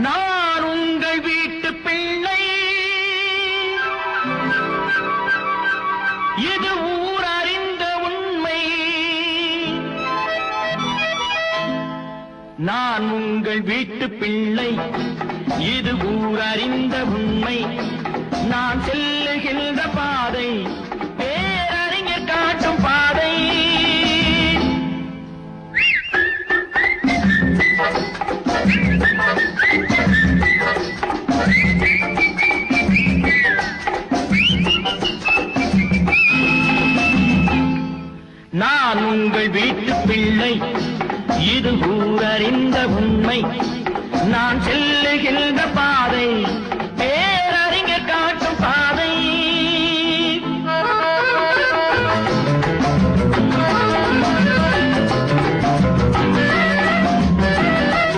நான் உங்கள் வீட்டு பிள்ளை, இது ஊர் அறிந்த உண்மை. நான் உங்கள் வீட்டு பிள்ளை, இது ஊர் அறிந்த உண்மை. நான் செல்லுகின்ற பாதை பேரறிஞர் காட்டும் பாதை. நான் உங்கள் வீட்டு பிள்ளை, இது ஊரறிந்த உண்மை. நான் செல்லுகின்ற பாதை